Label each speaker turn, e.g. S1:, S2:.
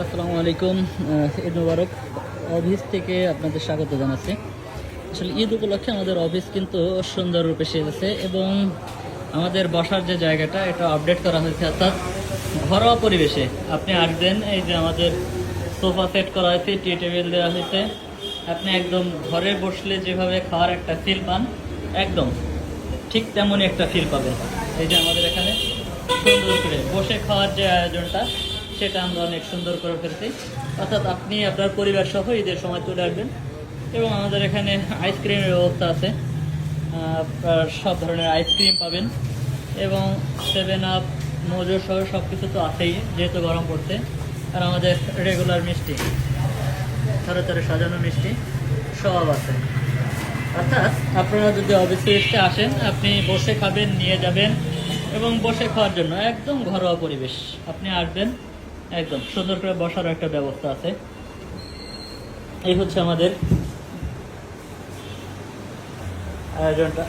S1: আসসালামু আলাইকুম। ঈদ মুবারক। অফিস থেকে আপনাদের স্বাগত জানাচ্ছি। আসলে ঈদ উপলক্ষে আমাদের অফিস কিন্তু সুন্দর রূপে সেজেছে এবং আমাদের বসার যে জায়গাটা এটা আপডেট করা হয়েছে, অর্থাৎ ঘরোয়া পরিবেশে আপনি আসবেন। এই যে আমাদের সোফা সেট করা হয়েছে, টি টেবিল দেওয়া হয়েছে। আপনি একদম ঘরে বসলে যেভাবে খাওয়ার একটা ফিল পান, একদম ঠিক তেমনই একটা ফিল পাবেন। এই যে আমাদের এখানে সুন্দর করে বসে খাওয়ার যে আয়োজনটা, সেটা আমরা অনেক সুন্দর করে ফেলছি। অর্থাৎ আপনি আপনার পরিবার সহ ঈদের সময় চলে আসবেন এবং আমাদের এখানে আইসক্রিমের ব্যবস্থা আছে। আপনার সব ধরনের আইসক্রিম পাবেন এবং 7 আপ, মজু সহ সব কিছু তো আছেই, যেহেতু গরম পড়ছে। আর আমাদের রেগুলার মিষ্টি, থরে থরে সাজানো মিষ্টি সব আছে। অর্থাৎ আপনারা যদি অফিসে আসেন, আপনি বসে খাবেন, নিয়ে যাবেন এবং বসে খাওয়ার জন্য একদম ঘরোয়া পরিবেশ। আপনি আসবেন, একদম সুন্দর করে বসার একটা ব্যবস্থা আছে। এই হচ্ছে আমাদের আয়োজনটা।